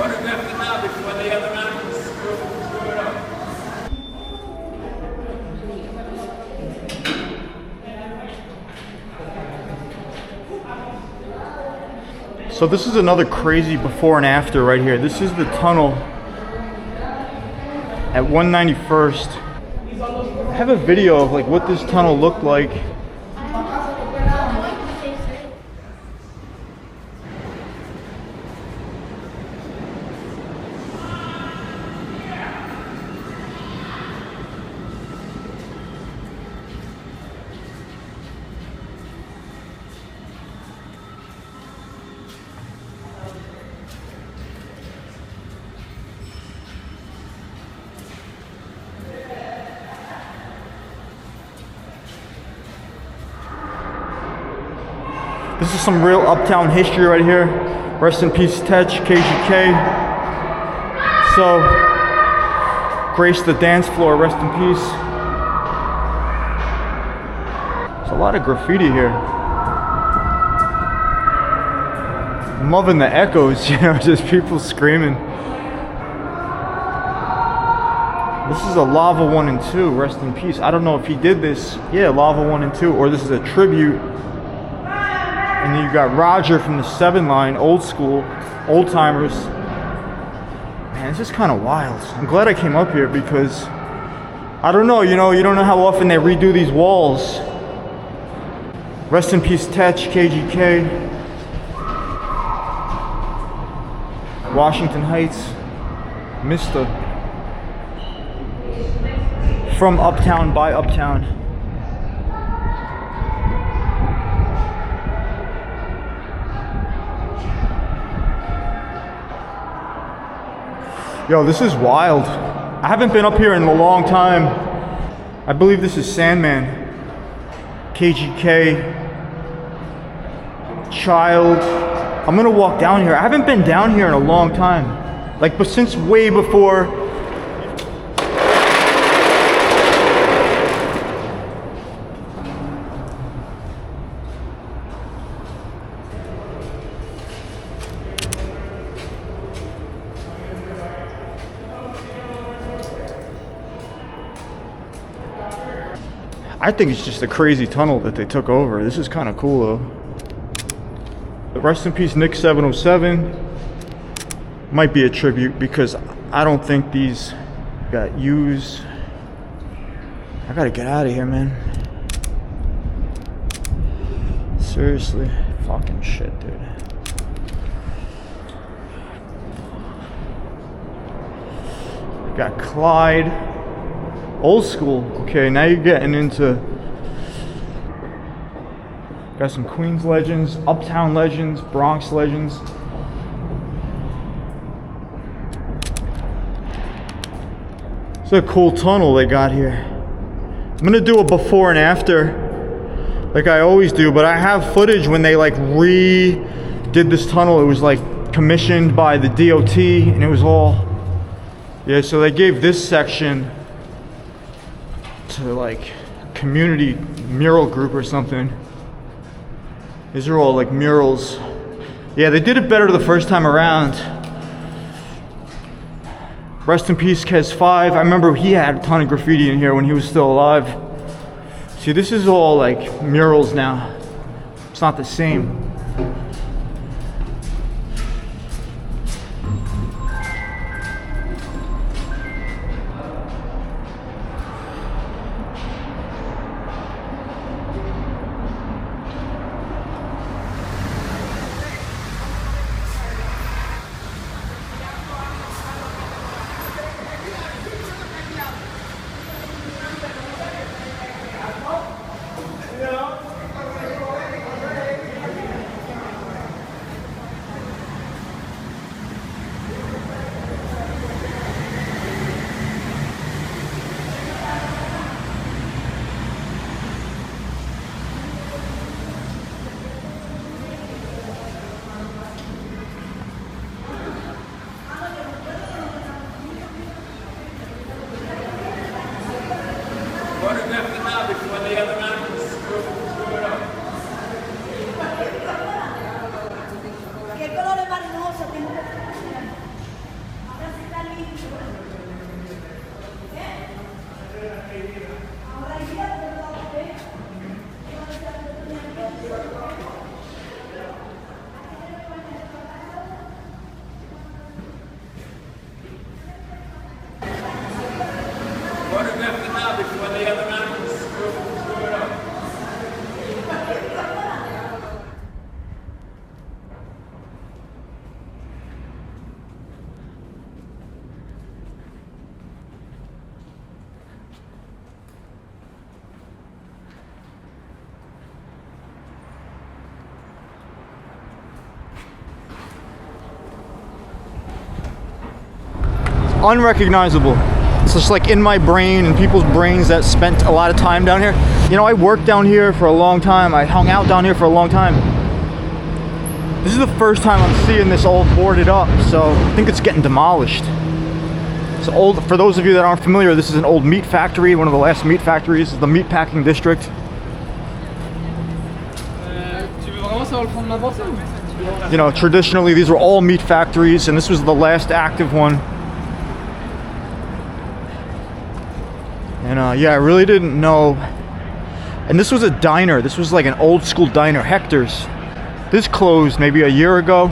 photograph them now before the other animals screw it up. So this is another crazy before and after right here. This is the tunnel at 191st. I have a video of like what this tunnel looked like. This is some real uptown history right here. Rest in peace, Tech, KGK. So, grace the dance floor, rest in peace. There's a lot of graffiti here. I'm loving the echoes, you know, just people screaming. This is a Lava 1 and 2, rest in peace. I don't know if he did this, yeah, Lava 1 and 2, or this is a tribute. And then you got Roger from the 7 line, old school, old timers. Man, it's just kind of wild. I'm glad I came up here because I don't know, you don't know how often they redo these walls. Rest in peace, Tech, KGK. Washington Heights, Mr. From Uptown by Uptown. Yo, this is wild. I haven't been up here in a long time. I believe this is Sandman. KGK. Child. I'm gonna walk down here. I haven't been down here in a long time. Like, but since way before. I think it's just a crazy tunnel that they took over. This is kind of cool though. But rest in peace, Nick 707. Might be a tribute because I don't think these got used. I gotta get out of here, man. Seriously, fucking shit, dude. Got Clyde. Old school. Okay, now you're getting into. Got some Queens legends, Uptown legends, Bronx legends. It's a cool tunnel they got here. I'm gonna do a before and after, like I always do, but I have footage when they like redid this tunnel. It was like commissioned by the DOT, and it was all. Yeah, so they gave this section to like community mural group or something. These are all like murals. Yeah, they did it better the first time around. Rest in peace, Kes 5. I remember he had a ton of graffiti in here when he was still alive. See, this is all like murals now. It's not the same. unrecognizable. It's just like in my brain and people's brains that spent a lot of time down here. You know, I worked down here for a long time. I hung out down here for a long time. This is the first time I'm seeing this all boarded up, so I think it's getting demolished. It's old. For those of you that aren't familiar, this is an old meat factory, one of the last meat factories. This is the Meatpacking district. You know, traditionally these were all meat factories, and this was the last active one. And yeah, I really didn't know. And this was a diner. This was like an old school diner, Hector's. This closed maybe a year ago.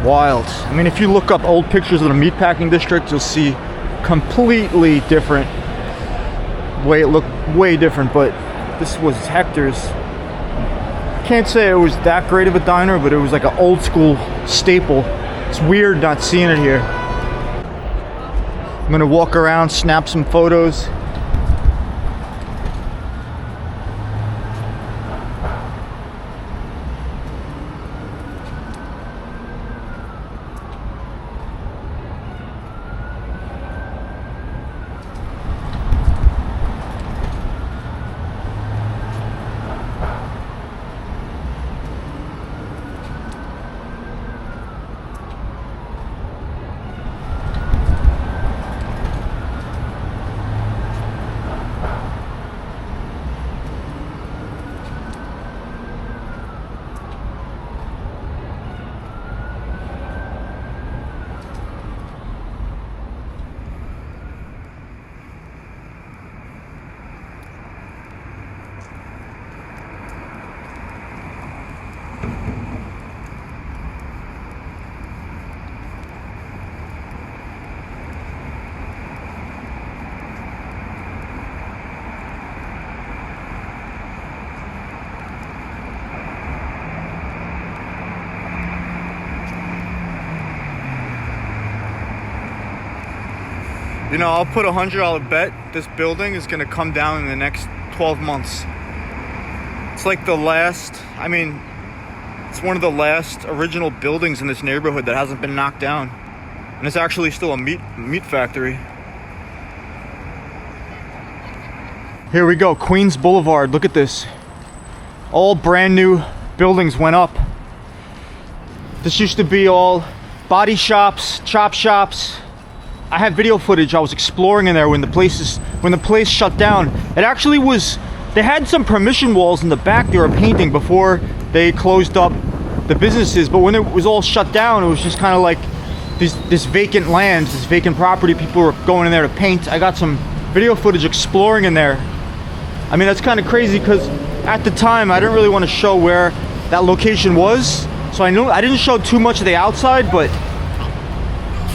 Wild. I mean, if you look up old pictures of the Meatpacking district, you'll see completely different. It looked way different, but this was Hector's. Can't say it was that great of a diner, but it was like an old school staple. It's weird not seeing it here. I'm gonna walk around, snap some photos. You know, I'll put a $100 bet this building is gonna come down in the next 12 months. It's like the last, I mean, it's one of the last original buildings in this neighborhood that hasn't been knocked down. And it's actually still a meat factory. Here we go, Queens Boulevard, look at this. All brand new buildings went up. This used to be all body shops, chop shops. I have video footage. I was exploring in there when the place shut down. It actually was, they had some permission walls in the back they were painting before they closed up the businesses, but when it was all shut down, it was just kind of like this vacant land, this vacant property. People were going in there to paint. I got some video footage exploring in there. I mean, that's kind of crazy because at the time I didn't really want to show where that location was, so I didn't show too much of the outside, but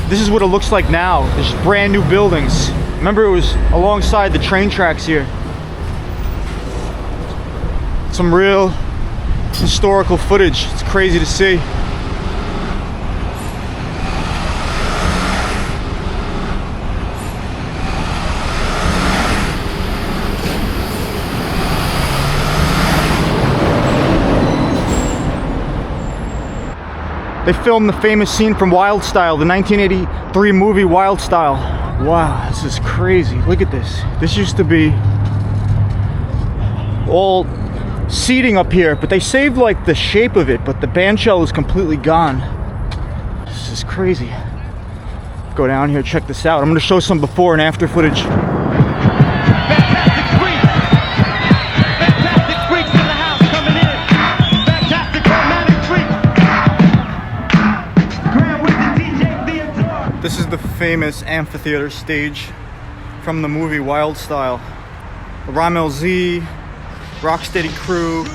this is what it looks like now. There's brand new buildings. Remember, it was alongside the train tracks here. Some real historical footage. It's crazy to see. They filmed the famous scene from Wild Style, the 1983 movie Wild Style. Wow, this is crazy. Look at this. This used to be all seating up here, but they saved like the shape of it, but the bandshell is completely gone. This is crazy. Go down here, check this out. I'm gonna show some before and after footage. This is the famous amphitheater stage from the movie Wild Style. Ramel Z, Rocksteady Crew,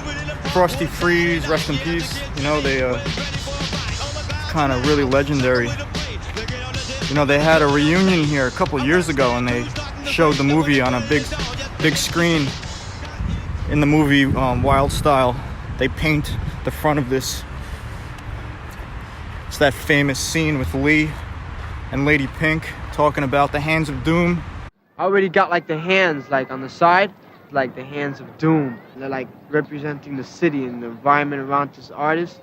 Frosty Freeze, rest in peace. You know, they kind of really legendary. You know, they had a reunion here a couple years ago and they showed the movie on a big screen. In the movie Wild Style, they paint the front of this. It's that famous scene with Lee and Lady Pink talking about the hands of doom. I already got like the hands like on the side, like the hands of doom. They're like representing the city and the environment around this artist.